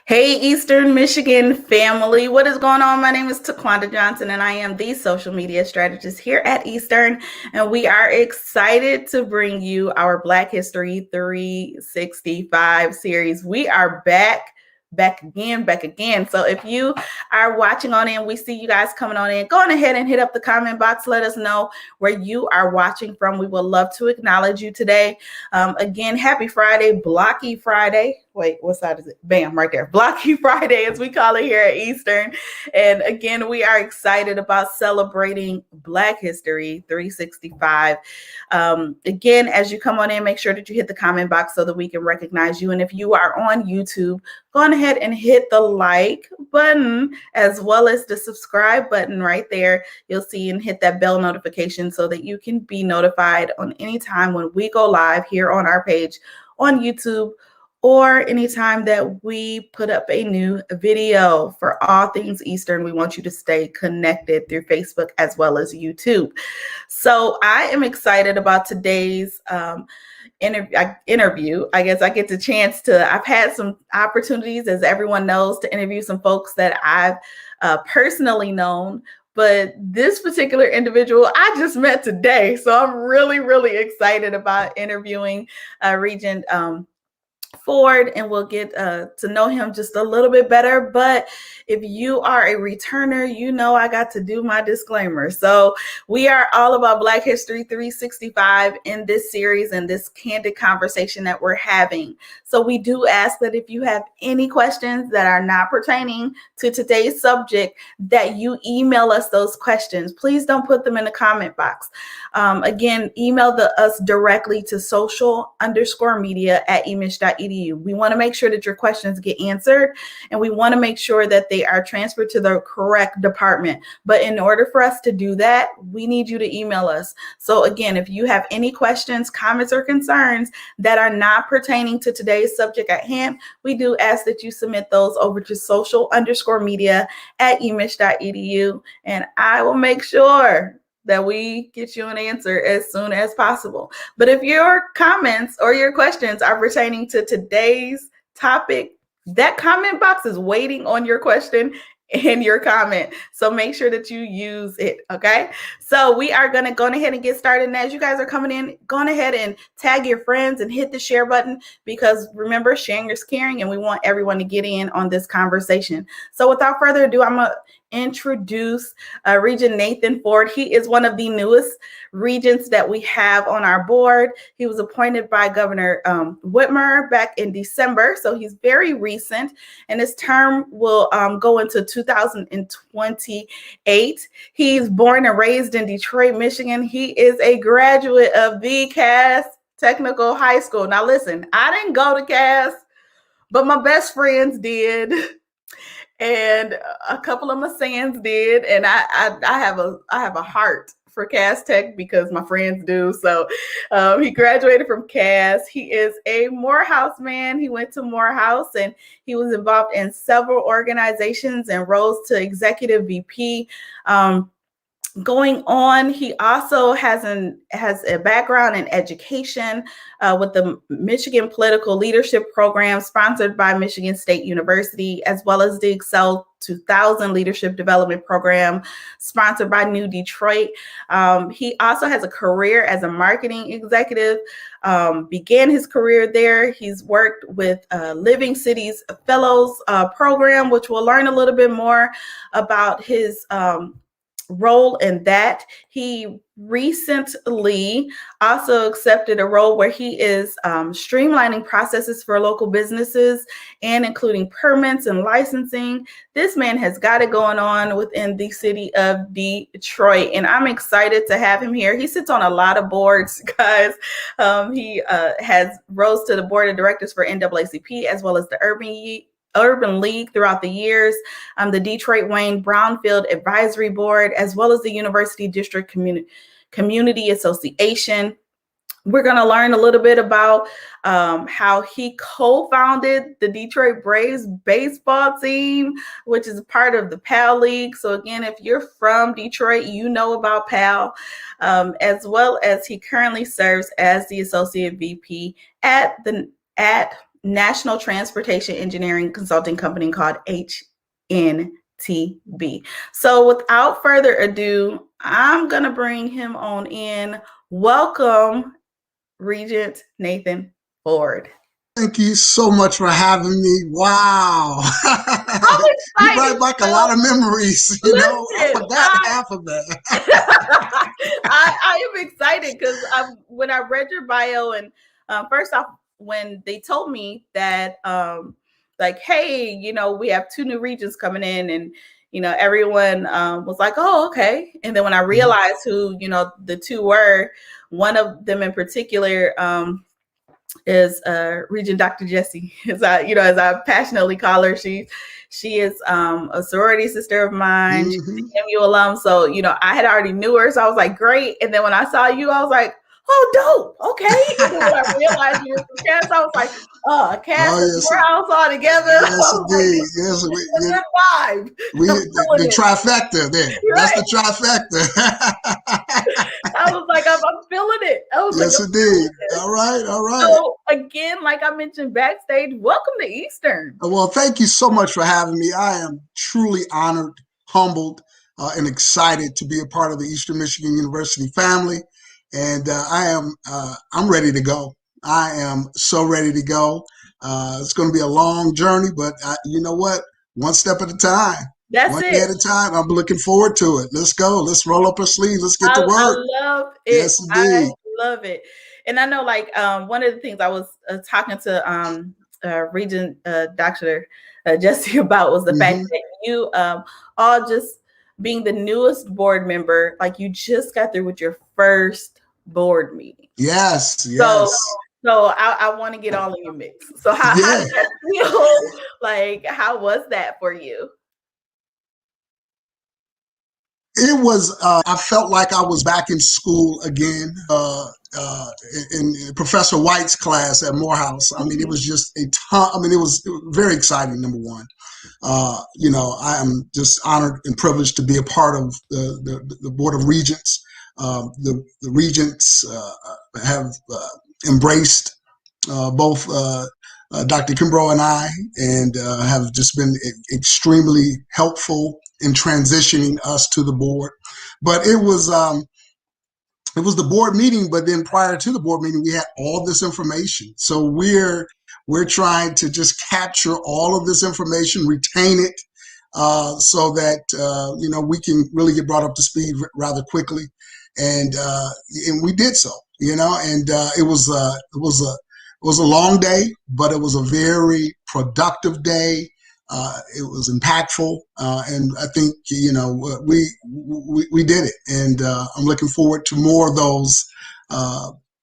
Hey, Eastern Michigan family. What is going on? My name is Taquanda Johnson, and I am the social media strategist here at Eastern. And we are excited to bring you our Black History 365 series. We are back again. So if you are watching on in, we see you guys coming on in, go on ahead and hit up the comment box. Let us know where you are watching from. We would love to acknowledge you today. Again, happy Friday, Blocky Friday. Wait, what side is it? Bam, right there. Blocky Friday, as we call it here at Eastern. And again, we are excited about celebrating Black History 365. Again, as you come on in, make sure that you hit the comment box so that we can recognize you. And if you are on YouTube, go on ahead and hit the like button as well as the subscribe button right there. You'll see and hit that bell notification so that you can be notified on any time when we go live here on our page on YouTube, or anytime that we put up a new video. For all things Eastern, we want you to stay connected through Facebook as well as YouTube. So I am excited about today's interview. I guess I get the chance to, I've had some opportunities, as everyone knows, to interview some folks that I've personally known. But this particular individual I just met today. So I'm really excited about interviewing Regent Ford, and we'll get to know him just a little bit better. But if you are a returner, you know I got to do my disclaimer. So we are all about Black History 365 in this series and this candid conversation that we're having. So we do ask that if you have any questions that are not pertaining to today's subject, that you email us those questions. Please don't put them in the comment box. Again, email us directly to social_media@emich.edu. We want to make sure that your questions get answered, and we want to make sure that they are transferred to the correct department. But in order for us to do that, we need you to email us. So again, if you have any questions, comments, or concerns that are not pertaining to today's subject at hand, we do ask that you submit those over to social_media@emich.edu, and I will make sure that we get you an answer as soon as possible. But if your comments or your questions are pertaining to today's topic, that comment box is waiting on your question and your comment. So make sure that you use it, okay? So we are gonna go ahead and get started. And as you guys are coming in, go ahead and tag your friends and hit the share button, because remember, sharing is caring, and we want everyone to get in on this conversation. So without further ado, I'm gonna introduce Regent Nathan Ford. He is one of the newest regents that we have on our board. He was appointed by Governor Whitmer back in December, so he's very recent, and his term will go into 2028. He's born and raised in Detroit, Michigan. He is a graduate of the Cass Technical High School. Now listen, I didn't go to Cass, but my best friends did. And a couple of my sons did, and I have a heart for Cass Tech because my friends do. So he graduated from Cass. He is a Morehouse man. He went to Morehouse, and he was involved in several organizations and rose to executive VP. Going on, he also has a background in education with the Michigan Political Leadership Program sponsored by Michigan State University, as well as the Excel 2000 Leadership Development Program sponsored by New Detroit. He also has a career as a marketing executive, began his career there. He's worked with Living Cities Fellows program, which we'll learn a little bit more about his role in that. He recently also accepted a role where he is streamlining processes for local businesses and including permits and licensing. This man has got it going on within the city of Detroit, and I'm excited to have him here. He sits on a lot of boards, guys. He has rose to the board of directors for NAACP as well as the Urban League throughout the years, the Detroit Wayne Brownfield Advisory Board, as well as the University District Community Association. We're going to learn a little bit about how he co-founded the Detroit Braves baseball team, which is a part of the PAL League. So again, if you're from Detroit, you know about PAL, as well as he currently serves as the Associate VP at national transportation engineering consulting company called HNTB. So without further ado, I'm going to bring him on in. Welcome, Regent Nathan Ford. Thank you so much for having me. Wow. You brought back a lot of memories. I forgot half of that. I am excited because when I read your bio, and first off, when they told me that, like, hey, we have 2 new regions coming in, and everyone was like, oh, okay. And then when I realized who the 2 were, one of them in particular is Regent Dr. Jessie, as I passionately call her. She is a sorority sister of mine. She's an EMU alum. So, I had already knew her. So I was like, great. And then when I saw you, I was like, oh, dope. Okay. And then when I realized you were from Cass, I was like, oh, Cass and Morehouse all together. Yes, indeed. Yes, good vibe. The trifecta there. Right? That's the trifecta. I was like, I'm feeling it. Yes, indeed. All right. So again, like I mentioned backstage, welcome to Eastern. Well, thank you so much for having me. I am truly honored, humbled, and excited to be a part of the Eastern Michigan University family. And I'm ready to go. I am so ready to go. It's going to be a long journey, but you know what? One step at a time. That's One day at a time. I'm looking forward to it. Let's go. Let's roll up our sleeves. Let's get to work. I love it. Yes, indeed. I love it. And I know, like, one of the things I was talking to Regent Dr. Jessie about was the fact that you all just being the newest board member, like you just got through with your first board meeting. Yes. So I want to get all in your mix. So how did that feel? Like, how was that for you? It was, I felt like I was back in school again, in Professor White's class at Morehouse. I mean, it was just a ton. I mean, it was very exciting, number one. I am just honored and privileged to be a part of the Board of Regents. The Regents have embraced both Dr. Kimbrough and I, and have just been extremely helpful in transitioning us to the board. But it was the board meeting, but then prior to the board meeting, we had all this information. So we're trying to just capture all of this information, retain it, so that we can really get brought up to speed rather quickly, and we did so. And it was a long day, but it was a very productive day. It was impactful, and I think we did it. And I'm looking forward to more of those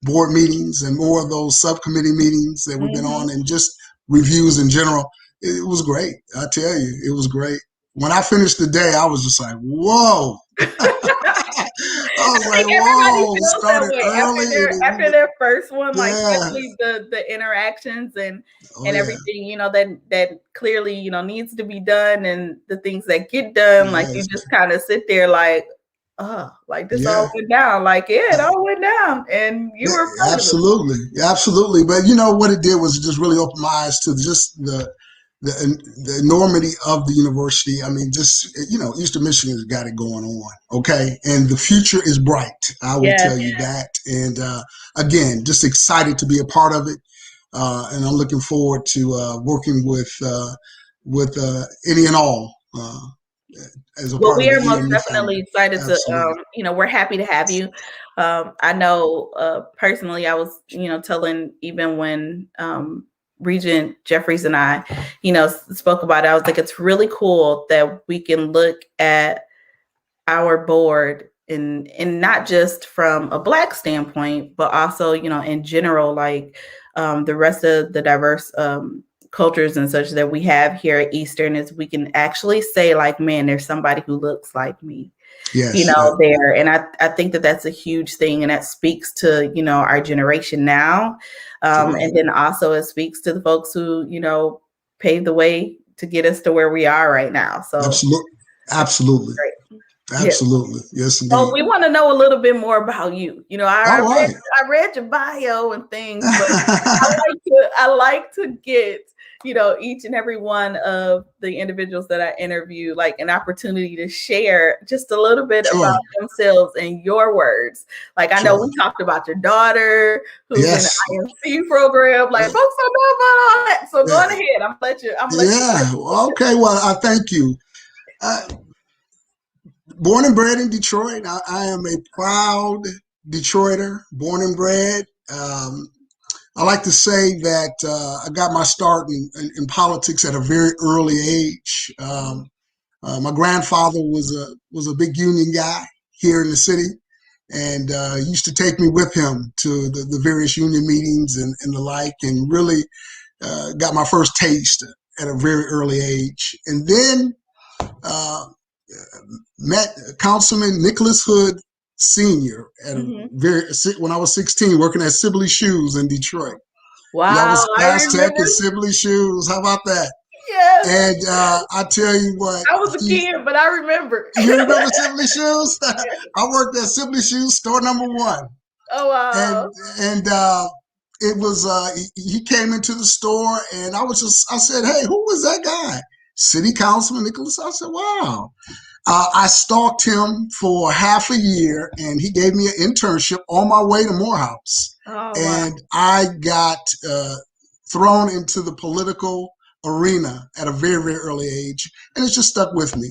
board meetings and more of those subcommittee meetings that we've been on, and just reviews in general. It was great. I tell you, it was great. When I finished the day, I was just like, whoa. I was like, whoa, started early. After their first one, like especially the interactions and everything, that clearly, needs to be done, and the things that get done, like you just kind of sit there like, oh, like this all went down. Like, it all went down. And you were absolutely. But what it did was just really open my eyes to just the enormity of the university. I mean, just, Eastern Michigan has got it going on. Okay. And the future is bright. I will tell you that. And again, just excited to be a part of it. And I'm looking forward to working with any and all. We are most definitely excited to, we're happy to have you. I know personally, I was, telling, even when Regent Jeffries and I, spoke about it, I was like, it's really cool that we can look at our board and not just from a Black standpoint, but also, in general, like the rest of the diverse cultures and such that we have here at Eastern, is we can actually say, like, man, there's somebody who looks like me. There. And I think that that's a huge thing. And that speaks to, our generation now. And then also it speaks to the folks who, paved the way to get us to where we are right now. So absolutely. Great. Yes. Absolutely. Yes, Well, indeed. we want to know a little bit more about you. You know, All right. I read your bio and things, but I like to get, each and every one of the individuals that I interview, like an opportunity to share just a little bit Sure. about themselves in your words. Like I know Sure. we talked about your daughter who's in the Yes. IMC program. Like folks don't know about all that. So Yeah. going ahead, I'm gonna let you Yeah. Okay. Well, I thank you. Uh, Born and bred in Detroit. I am a proud Detroiter, born and bred. I like to say that I got my start in politics at a very early age. My grandfather was a big union guy here in the city, and he used to take me with him to the various union meetings and the like, and really got my first taste at a very early age. And then uh, met Councilman Nicholas Hood Sr. at a Mhm. when I was 16, working at Sibley Shoes in Detroit. That Wow, was I Gas Tech remember. and Sibley Shoes. How about that? Yes, And I tell you what, I was a kid, but I remember. you remember Sibley Shoes? I worked at Sibley Shoes, store number one, Oh and wow. and it was he came into the store, and I said, hey, who was that guy? City Councilman Nicholas. I said, wow. I stalked him for half a year, and he gave me an internship on my way to Morehouse. Oh wow. And I got thrown into the political arena at a very, very early age, and it's just stuck with me.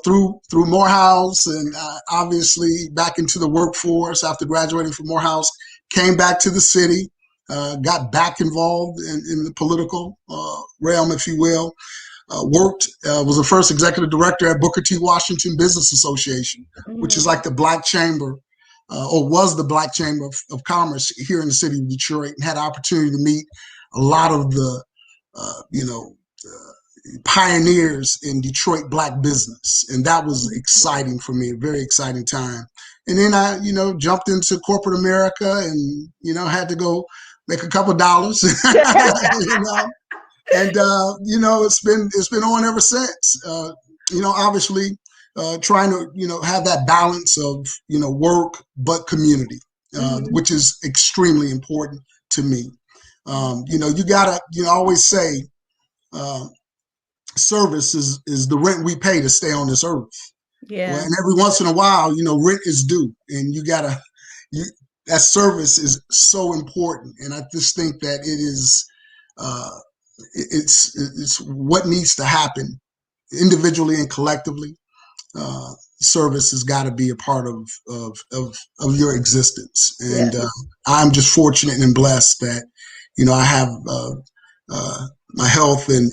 Through Morehouse, and obviously back into the workforce after graduating from Morehouse, came back to the city, got back involved in the political realm, if you will. Was the first executive director at Booker T. Washington Business Association, which is Mhm. like the black chamber, or was the black chamber of commerce here in the city of Detroit, and had the opportunity to meet a lot of the, pioneers in Detroit black business. And that was exciting for me, a very exciting time. And then I, jumped into corporate America and, had to go make a couple dollars, you know, and it's been on ever since. Obviously, trying to have that balance of work but community, Mhm. which is extremely important to me. You gotta always say uh, service is the rent we pay to stay on this earth. Well, Yeah. and every once in a while, rent is due, and you that service is so important. And I just think that it is. Uh, it's what needs to happen individually and collectively. Service has got to be a part of your existence, Yeah. and I'm just fortunate and blessed that I have my health and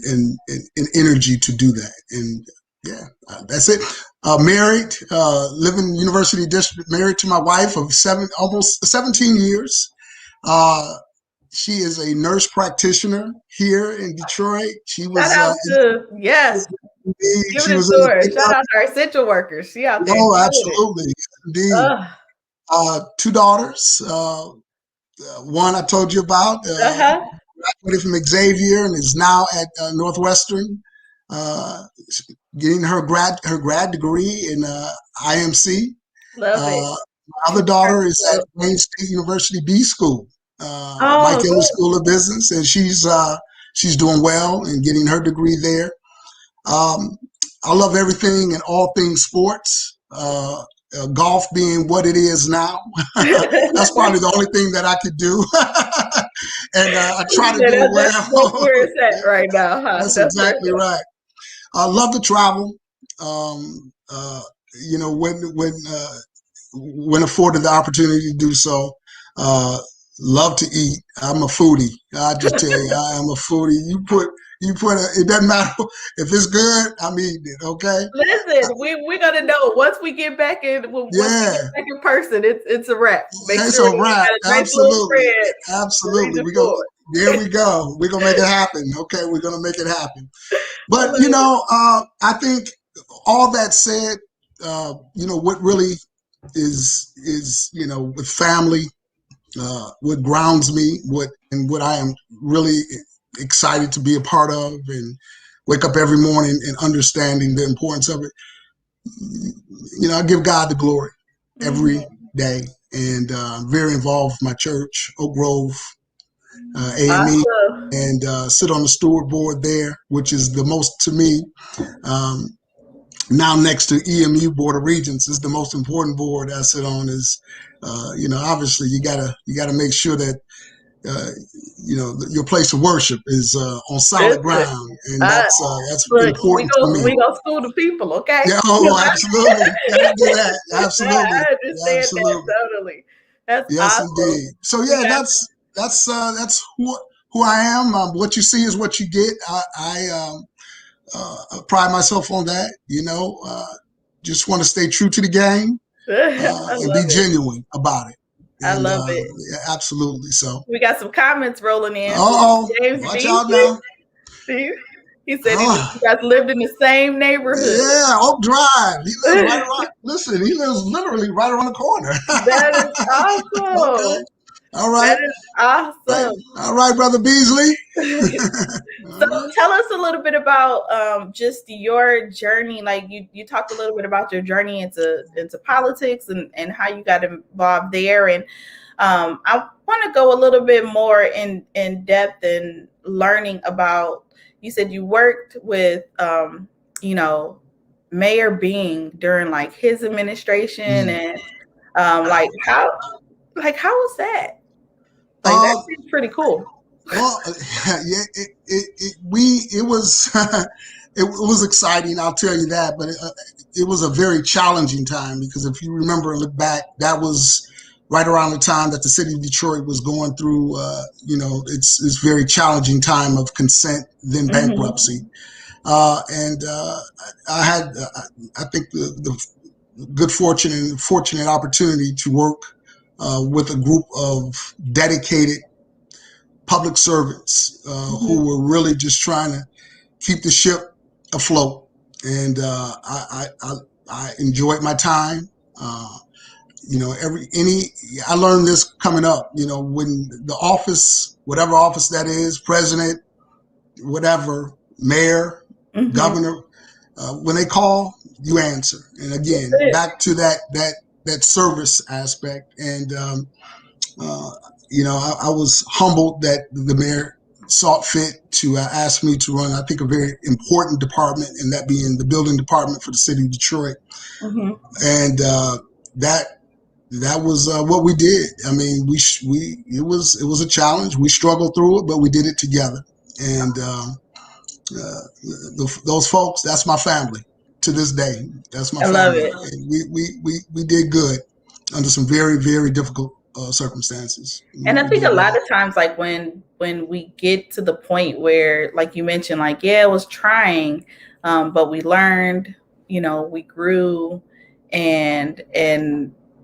energy to do that. And yeah, that's it. Married, living in University District, married to my wife of almost 17 years. Uh, she is a nurse practitioner here in Detroit. She Shout was out to yes. Give she it was to in her. the Shout out to our essential workers. She out there oh, killing it. absolutely, indeed. Ugh. Two daughters. One I told you about, Uh-huh. graduated from Xavier and is now at Northwestern, uh, getting her grad degree in IMC. Love it. My other daughter is at Wayne State University B School, Mike Oh, Ellis School of Business, and she's doing well and getting her degree there. Um, I love everything and all things sports. Golf being what it is now, that's good. probably the only thing that I could do, and I try to do it That's well. where it's at right now, huh? That's That's where exactly right. I love to travel. Um, uh, you know, when afforded the opportunity to do so. Uh, Love to eat. I'm a foodie. I just tell you, I am a foodie. It doesn't matter if it's good. I'm eating it. Okay. Listen, we're gonna know once we get back Yeah, in person, it's a wrap. Make it's sure a you wrap. got a nice little Absolutely, spread. absolutely. Regent Ford. There we go. We're gonna make it happen. Okay, we're gonna make it happen. But Hilarious. I think all that said, what really is with family, what grounds me, what I am really excited to be a part of, and wake up every morning and understanding the importance of it. I give God the glory every day, and very involved with my church, Oak Grove AME, Awesome. and sit on the steward board there, which is the most to me. Um, Now next to EMU Board of Regents is the most important board I sit on. Is obviously you gotta make sure that uh, your place of worship is on solid Listen, ground, and uh, that's look, important to me. we go school the people, okay? Yeah, oh, absolutely, gotta do that. Absolutely, I understand that absolutely, totally. That's yes, awesome. indeed. So We yeah, got that's who I am. What you see is what you get. I pride myself on that. Just want to stay true to the game I and be love it. genuine about it. I And love it. yeah, absolutely. So, We got some comments rolling in. oh, James watch B. out now. He said you Oh, guys lived in the same neighborhood. yeah, Oak Drive. He lives right around. Listen, he lives literally right around the corner. That is Okay. awesome. All That right. is Hey, awesome. all right, brother Beasley. So All right. tell us a little bit about just your journey. Like you talked a little bit about your journey into politics and how you got involved there. And I want to go a little bit more in depth in learning about. You said you worked with you know Mayor Bean during like his administration Mm. and how was that? Like that Um, seems pretty cool. Well, yeah, it was it was exciting. I'll tell you that, but it was a very challenging time because if you remember and look back, that was right around the time that the city of Detroit was going through, it's very challenging time of consent, then Hmm. bankruptcy, and I had, I think, the good fortune and fortunate opportunity to work with a group of dedicated public servants who Hmm. were really just trying to keep the ship afloat. And I enjoyed my time. Uh, I learned this coming up. When the office, whatever office that is, president, whatever, mayor, Hmm. governor, when they call, you answer. And That's again, it. back to that service aspect. And uh, I was humbled that the mayor saw fit to ask me to run, I think, a very important department, and that being the building department for the city of Detroit. Hmm. And that that was what we did. I mean, it was a challenge. We struggled through it, but we did it together. And those folks, that's my family to this day. That's my I love family, it. and we did good under some very very difficult circumstances. And I We think a did lot well. of times, like when we get to the point where, like you mentioned, like yeah, it was trying, but we learned, we grew, and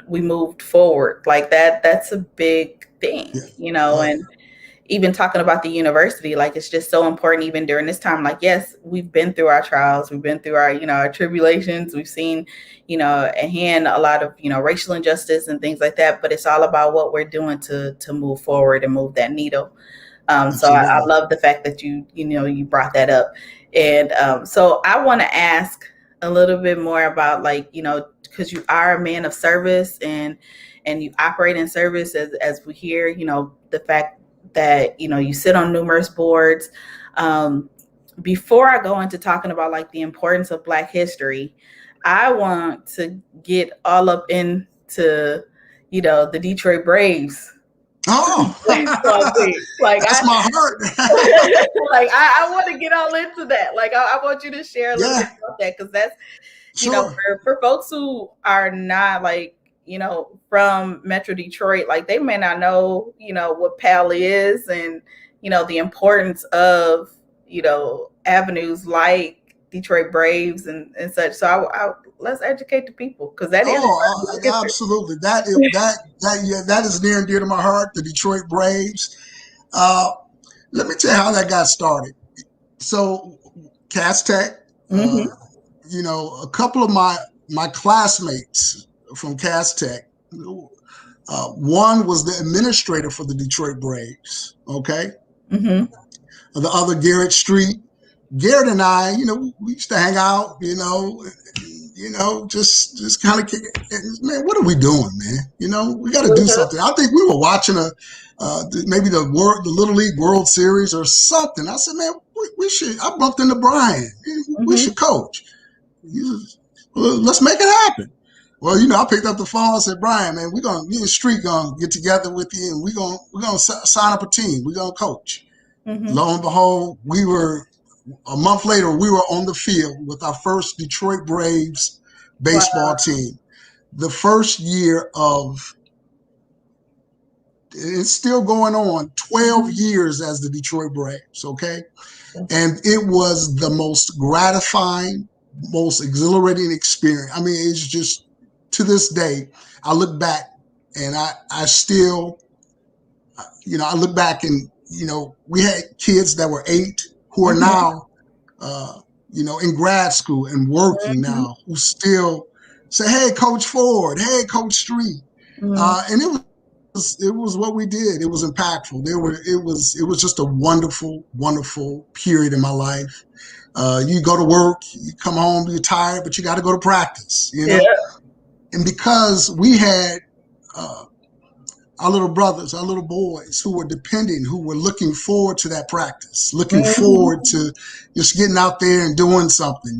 we moved forward. Like that. That's a big thing, Yeah. and even talking about the university, like it's just so important even during this time. Like, yes, we've been through our trials, we've been through our, our tribulations, we've seen, and a lot of, racial injustice and things like that. But it's all about what we're doing to move forward and move that needle. So I Absolutely. love the fact that you brought that up. And so I want to ask a little bit more about like, because you are a man of service and you operate in service as we hear, the fact that, you sit on numerous boards. Um, Before I go into talking about like the importance of Black history, I want to get all up into, the Detroit Braves. Oh, Baseball team. Like that's my heart. like I want to get all into that. Like I want you to share a little bit Yeah, about that because that's sure. for folks who are not like from Metro Detroit, like they may not know what PAL is and the importance of avenues like Detroit Braves and such. So I let's educate the people because that is part of Black history. Absolutely. That is near and dear to my heart. The Detroit Braves. Uh, Let me tell you how that got started. So, Cass Tech. Uh, Mm-hmm. a couple of my classmates from Cass Tech. One was the administrator for the Detroit Braves. Okay, Mm-hmm. the other Garrett Street. Garrett and I, we used to hang out, just kind of, man, what are we doing, man? We got to do something. I think we were watching maybe the Little League World Series or something. I said, man, we should. I bumped into Brian. We should coach. Well, let's make it happen. Well, I picked up the phone and said, Brian, man, me and Street gonna get together with you, and we're gonna sign up a team. We're gonna coach. Lo and behold, a month later, we were on the field with our first Detroit Braves baseball team. The first year it's still going on, 12 years as the Detroit Braves, okay? And it was the most gratifying, most exhilarating experience. I mean, it's just, to this day, I look back and I still, I look back and, we had kids that were 8 who are now, in grad school and working now, who still say, hey, Coach Ford, hey, Coach Street. And it was what we did. It was impactful. It was just a wonderful, wonderful period in my life. You go to work, you come home, you're tired, but you got to go to practice, Yeah. And because we had our little brothers, our little boys who were depending, who were looking forward to that practice, looking forward to just getting out there and doing something,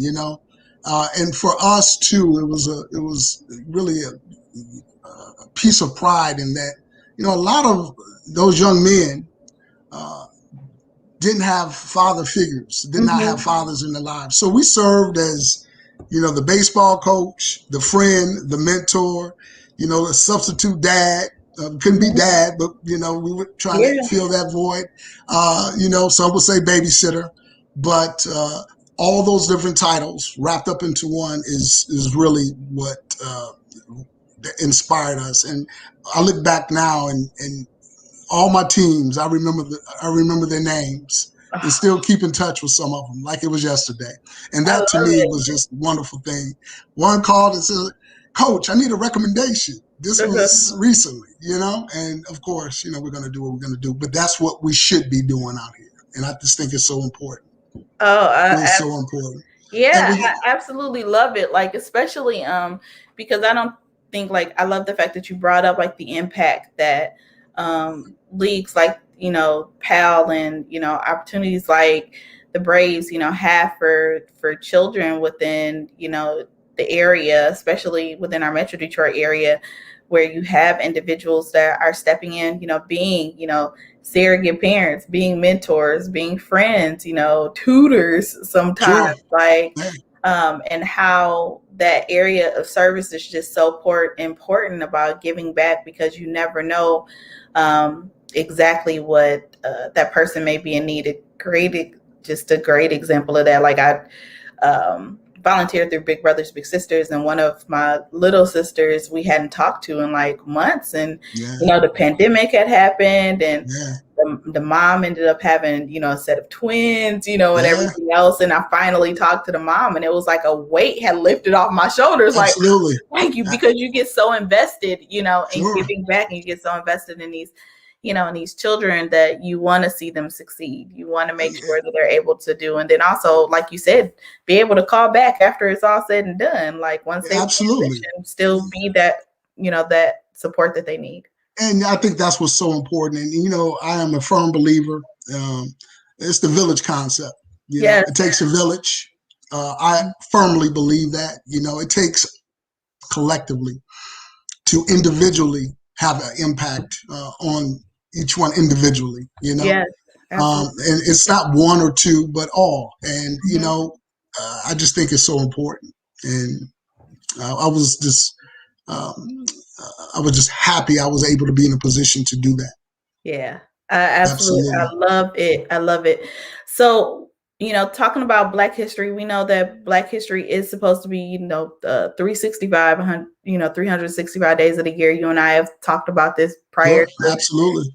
and for us too, it was really a piece of pride in that, a lot of those young men didn't have father figures, did not have fathers in their lives. So we served as, the baseball coach, the friend, the mentor, a substitute dad. Couldn't be dad, but, we were trying to fill that void. Some would say babysitter, but all those different titles wrapped up into one is really what inspired us. And I look back now and all my teams, I remember their names and still keep in touch with some of them like it was yesterday. And that to me was just a wonderful thing. One called and said, Coach, I need a recommendation. This was recently, and of course, we're going to do what we're going to do, but that's what we should be doing out here. And I just think it's so important. It's so important. Yeah, I absolutely love it. Like, especially because I don't think, like, I love the fact that you brought up like the impact that leagues like, PAL and, opportunities like the Braves, have for children within, the area, especially within our Metro Detroit area, where you have individuals that are stepping in, being, surrogate parents, being mentors, being friends, tutors sometimes, and how that area of service is just so important about giving back, because you never know exactly what that person may be in need of. Just a great example of that. Like, I volunteered through Big Brothers Big Sisters, and one of my little sisters we hadn't talked to in like months, and the pandemic had happened, and the mom ended up having a set of twins, and everything else, and I finally talked to the mom, and it was like a weight had lifted off my shoulders. Absolutely. Like, thank you, because you get so invested in giving back, and you get so invested in these in these children that you want to see them succeed. You want to make sure that they're able to do. And then also, like you said, be able to call back after it's all said and done. Like, once they transition, still be that, that support that they need. And I think that's what's so important. And, I am a firm believer. It's the village concept. It takes a village. I firmly believe that, it takes collectively to individually have an impact on each one individually, and it's not one or two, but all. And, I just think it's so important. And I was just happy I was able to be in a position to do that. Yeah, absolutely. I love it. So, talking about Black history, we know that Black history is supposed to be, 365, 365 days of the year. You and I have talked about this prior to, absolutely.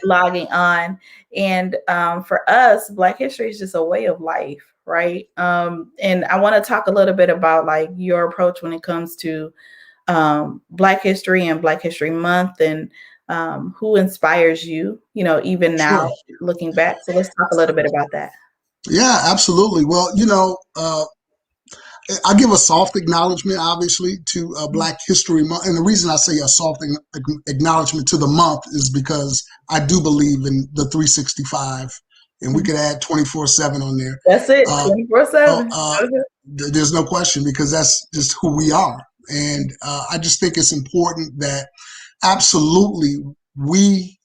logging on. And for us, Black history is just a way of life, right? And I want to talk a little bit about like your approach when it comes to Black history and Black History Month, and who inspires you, even now looking back. So let's talk a little bit about that. Yeah, absolutely. Well, I give a soft acknowledgement, obviously, to Black History Month. And the reason I say a soft acknowledgement to the month is because I do believe in the 365, and we could add 24/7 on there. That's it, 24/7. There's no question, because that's just who we are. And I just think it's important that absolutely we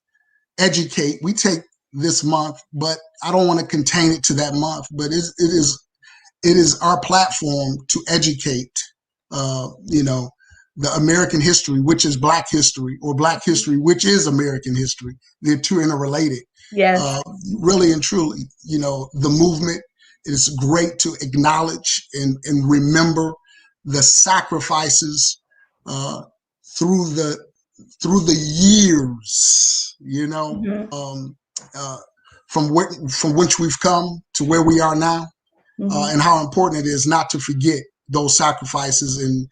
educate. We take this month, but I don't want to contain it to that month. But it is our platform to educate, the American history, which is Black history, or Black history, which is American history. They're two interrelated. Yes. Really and truly, the movement is great to acknowledge and remember the sacrifices through the years, from which we've come to where we are now. And how important it is not to forget those sacrifices, and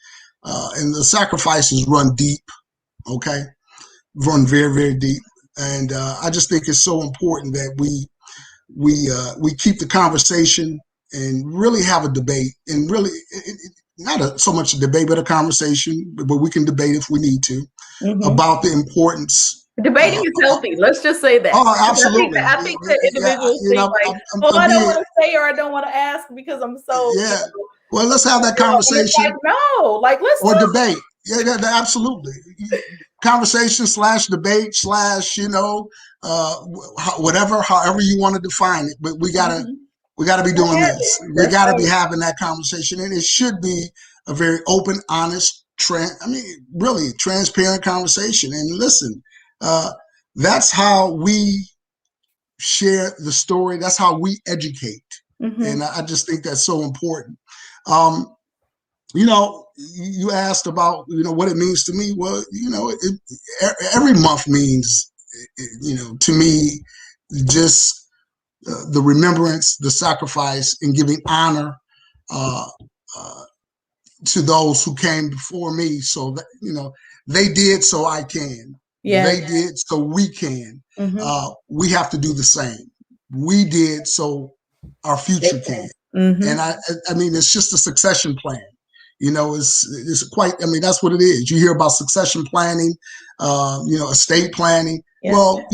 the sacrifices run deep, okay, run very, very deep. And I just think it's so important that we keep the conversation and really have a debate, and really not so much a debate, but a conversation. But we can debate if we need to about the importance. Debating is healthy. Let's just say that. Oh, absolutely. I think that individuals think I don't want to say, or I don't want to ask because I'm so. Yeah. Well, let's have that conversation. Let's or debate. Yeah, absolutely. Conversation / debate / whatever, however you want to define it. But we gotta be doing this. We gotta be having that conversation, and it should be a very open, honest, really transparent conversation. And listen. That's how we share the story. That's how we educate. And I just think that's so important. You asked about, what it means to me. Well, every month means, to me, just the remembrance, the sacrifice, and giving honor to those who came before me. So that, they did, so I can. Yeah. They did, so we can. We have to do the same. We did, so our future can. And I mean, it's just a succession plan. It's quite. I mean, that's what it is. You hear about succession planning, estate planning. Yeah. Well,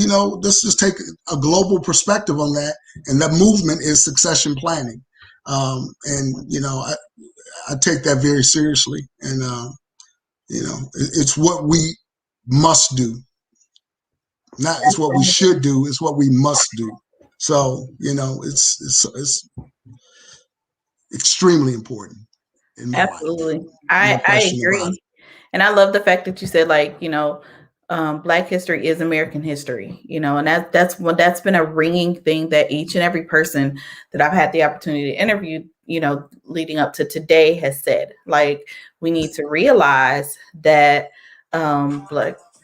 let's just take a global perspective on that, and that movement is succession planning. I take that very seriously, and it's what we must do. Not it's what we should do, it's what we must do. So, it's extremely important. Absolutely. I agree. And I love the fact that you said, Black history is American history, and that's been a ringing thing that each and every person that I've had the opportunity to interview, leading up to today has said. Like, we need to realize that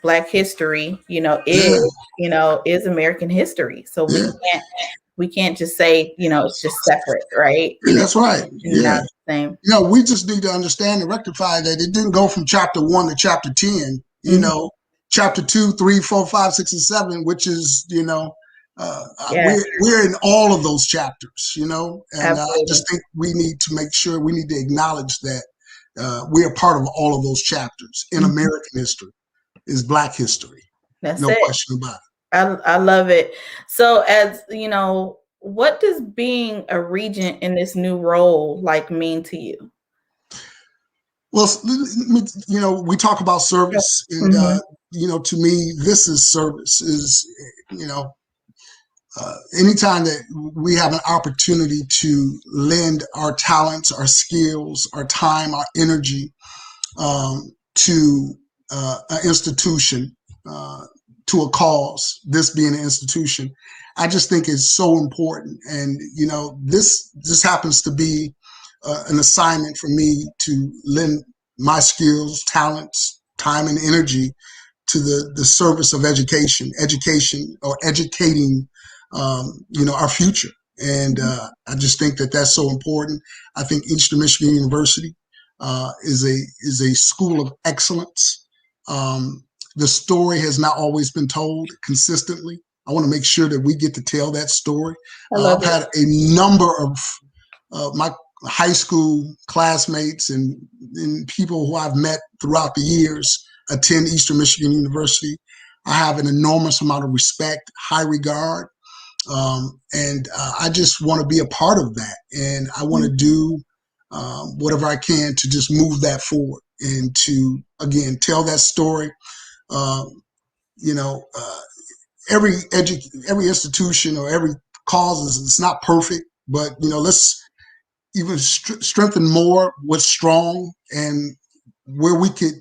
Black history, is American history. So we can't just say, it's just separate, right? That's right. Not the same. We just need to understand and rectify that it didn't go from chapter 1 to chapter 10. Chapter 2, 3, 4, 5, 6, and 7, which is, we're in all of those chapters, and I just think we need to make sure, we need to acknowledge that we are part of all of those chapters in American history. Is Black history. That's no question about it. I love it. So, as what does being a regent in this new role mean to you? Well, we talk about service, and to me, this is service. Is anytime that we have an opportunity to lend our talents, our skills, our time, our energy to an institution, to a cause, this being an institution, I just think is so important. And, this happens to be an assignment for me to lend my skills, talents, time, and energy to the service of education or educating, our future. And I just think that that's so important. I think Eastern Michigan University is a school of excellence. The story has not always been told consistently. I want to make sure that we get to tell that story. I've had a number of my high school classmates and people who I've met throughout the years attend Eastern Michigan University. I have an enormous amount of respect, high regard, and I just want to be a part of that. And I want to do whatever I can to just move that forward and to, again, tell that story. You know, every institution or every cause it's not perfect, but you know, let's even strengthen more what's strong, and where we could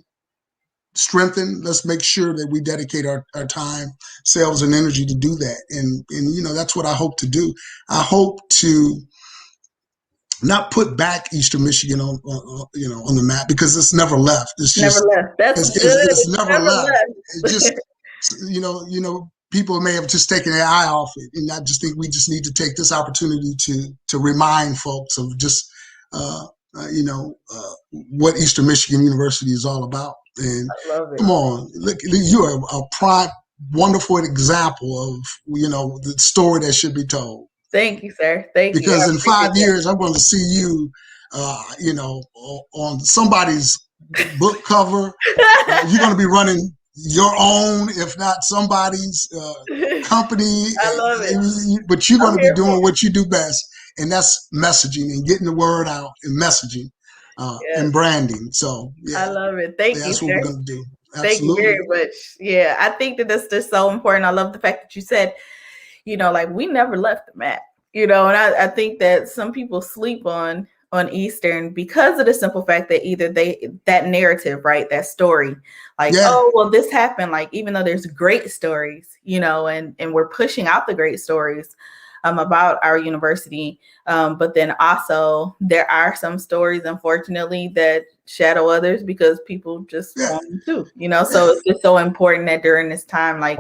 strengthen, let's make sure that we dedicate our time, selves, and energy to do that. And you know, that's what I hope to do. I hope to not put back Eastern Michigan on you know, on the map, because it's never left. It's just Never left. That's good. it's never left. Left. It just you know, people may have just taken their eye off it, and I just think we just need to take this opportunity to remind folks of just you know, what Eastern Michigan University is all about. And I love it. Come on, look, you are a prime, wonderful example of, you know, the story that should be told. Thank you, sir. Thank you. Because in 5 years, I'm going to see you, you know, on somebody's book cover. You're going to be running your own, if not somebody's company. I love it. But you're going to be doing what you do best, and that's messaging and getting the word out and messaging and branding. So yeah, I love it. Thank you. That's what we're going to do. Absolutely. Thank you very much. Yeah, I think that that's just so important. I love the fact that you said, you know, like, we never left the map, you know, and I think that some people sleep on Eastern because of the simple fact that either that narrative, right, that story, like, oh, well, this happened, like, even though there's great stories, you know, and we're pushing out the great stories about our university, but then also there are some stories, unfortunately, that shadow others because people just want them to, you know. So it's just so important that during this time, like,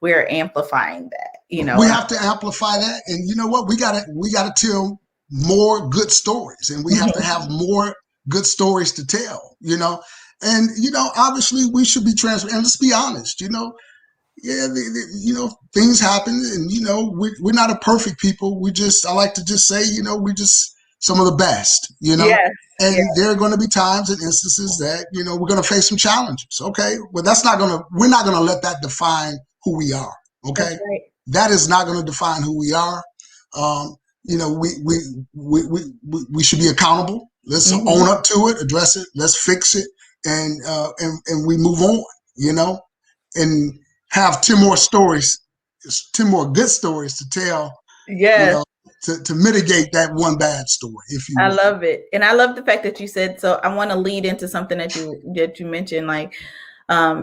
we're amplifying that, you know. We have to amplify that, and you know what? We gotta tell more good stories, and we have to have more good stories to tell, you know. And you know, obviously, we should be transparent. And let's be honest, you know. Yeah, you know, things happen, and you know, we're not a perfect people. I like to just say, you know, we're just some of the best, you know. And there are going to be times and instances that, you know, we're going to face some challenges. Okay, well, we're not going to let that define who we are. Okay, that is not going to define who we are. You know, we should be accountable. Let's own up to it, address it, let's fix it, and we move on. You know, and have 10 more good stories to tell. Yes. You know, to mitigate that one bad story, if you will. I love it. And I love the fact that you said, so I want to lead into something that you mentioned, like,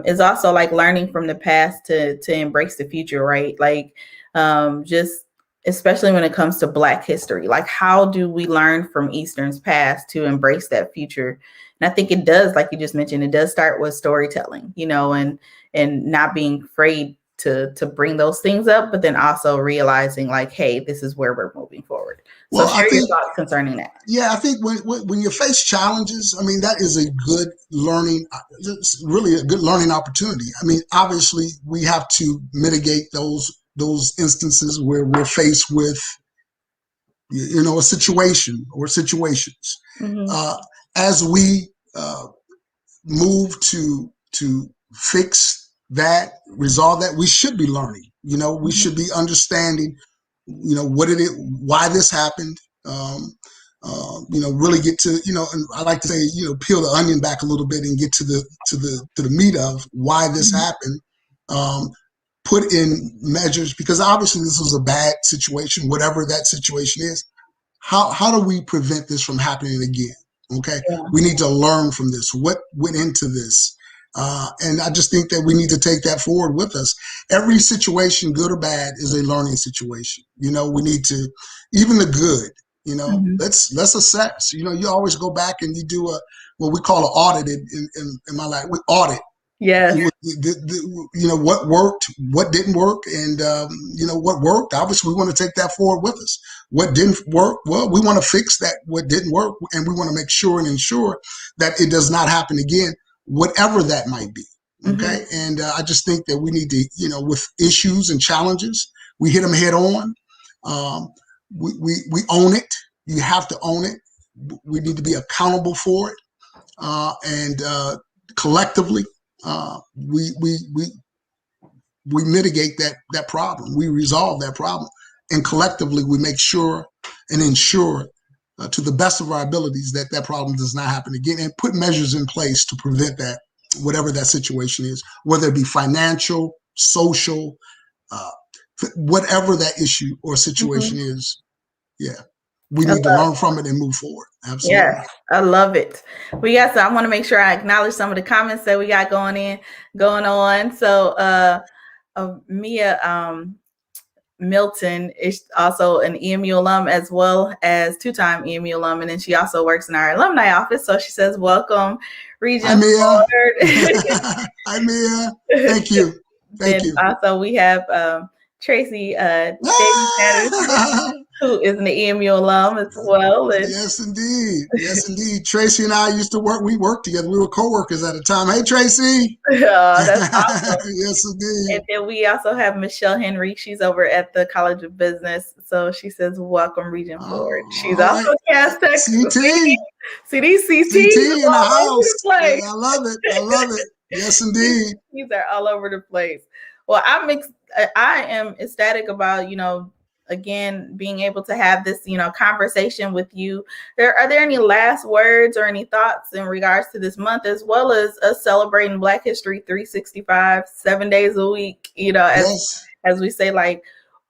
is also like learning from the past to embrace the future, right? Like, just especially when it comes to Black history, like, how do we learn from Eastern's past to embrace that future? And I think it does, like you just mentioned, it does start with storytelling, you know, and not being afraid to bring those things up, but then also realizing, like, hey, this is where we're moving forward. So share your thoughts concerning that. Yeah, I think when you face challenges, I mean, that is a good learning, it's really a good learning opportunity. I mean, obviously, we have to mitigate those instances where we're faced with, you know, a situation or situations. As we move to fix that, resolve that, we should be learning. You know, we should be understanding, you know, why this happened. You know, really get to, you know, and I like to say, you know, peel the onion back a little bit and get to the meat of why this happened. Put in measures, because obviously this was a bad situation, whatever that situation is. How do we prevent this from happening again? Okay, we need to learn from this. What went into this? And I just think that we need to take that forward with us. Every situation, good or bad, is a learning situation. You know, we need to, even the good, you know, let's assess. You know, you always go back and you do what we call an audit in my life. We audit. Yeah. You know, what worked, what didn't work, and, you know, what worked. Obviously, we want to take that forward with us. What didn't work, well, we want to fix that, what didn't work, and we want to make sure and ensure that it does not happen again, whatever that might be. Okay. And I just think that we need to, you know, with issues and challenges, we hit them head on. We own it. You have to own it. we need to be accountable for it, and collectively, we mitigate that problem. We resolve that problem, and collectively we make sure and ensure to the best of our abilities that problem does not happen again, and put measures in place to prevent that, whatever that situation is, whether it be financial, social, whatever that issue or situation is. Yeah, we need to learn from it and move forward. Absolutely. Yes, I love it. So I want to make sure I acknowledge some of the comments that we got going on. So Mia Milton is also an EMU alum, as well as two-time EMU alum, and then she also works in our alumni office. So she says, welcome, Regent Ford. Hi, Mia. Thank you. Thank you. Also, we have Tracy who is an EMU alum as well. And yes, indeed. Yes, indeed. Tracy and I used to work together. We were co-workers at the time. Hey, Tracy. That's awesome. Yes, indeed. And then we also have Michelle Henry. She's over at the College of Business. So she says, welcome, Regent Ford. She's also cast CT. See these CT in the house. Yeah, I love it. I love it. Yes, indeed. These are all over the place. Well, I am ecstatic about, again, being able to have this, conversation with you. Are there any last words or any thoughts in regards to this month, as well as us celebrating Black History 365, 7 days a week, as we say, like,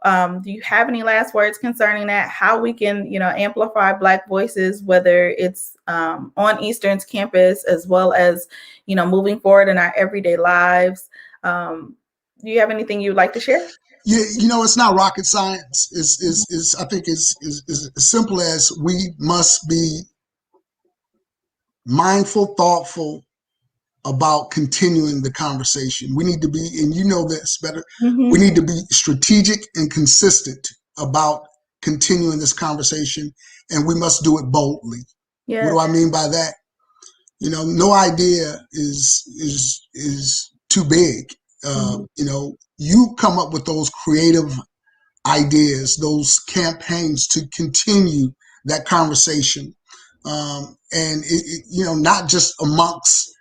do you have any last words concerning that? How we can, amplify Black voices, whether it's on Eastern's campus, as well as, moving forward in our everyday lives. Do you have anything you'd like to share? Yeah, it's not rocket science. I think it's as simple as we must be mindful, thoughtful about continuing the conversation. We need to be, and you know this better, we need to be strategic and consistent about continuing this conversation, and we must do it boldly. Yes. What do I mean by that? No idea is too big. You come up with those creative ideas, those campaigns to continue that conversation, and not just amongst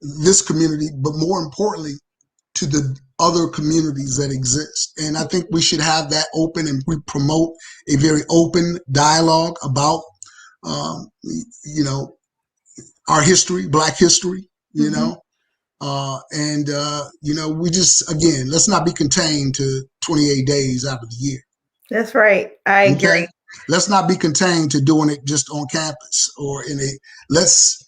this community, but more importantly, to the other communities that exist. And I think we should have that open, and we promote a very open dialogue about, our history, Black history, we just, again, let's not be contained to 28 days out of the year. That's right. I agree. Let's not be contained to doing it just on campus or let's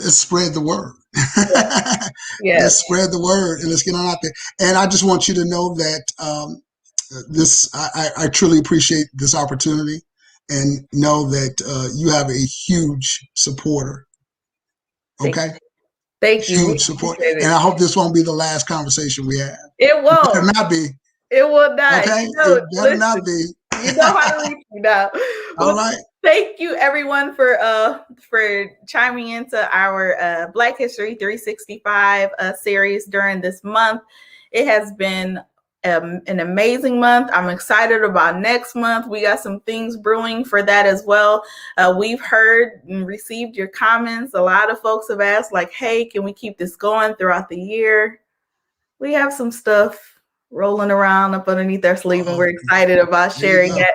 spread the word. Yes. Let's spread the word, and let's get on out there. And I just want you to know that I truly appreciate this opportunity, and know that you have a huge supporter. Okay. Thank you. Huge support. And I hope this won't be the last conversation we have. It won't. It better not be. It will not. Okay. It better not be. You know how to reach me now. All right. Thank you, everyone, for chiming into our Black History 365 series during this month. It has been an amazing month. I'm excited about next month. We got some things brewing for that as well. We've heard and received your comments. A lot of folks have asked, like, hey, can we keep this going throughout the year? We have some stuff rolling around up underneath our sleeve, and we're excited about sharing that.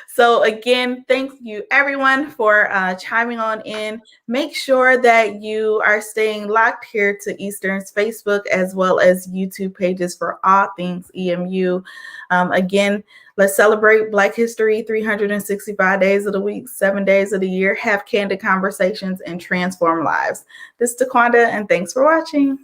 So again, thank you everyone for chiming on in. Make sure that you are staying locked here to Eastern's Facebook as well as YouTube pages for all things EMU. Again, let's celebrate Black History 365 days of the week, 7 days of the year, have candid conversations, and transform lives. This is Taquanda, and thanks for watching.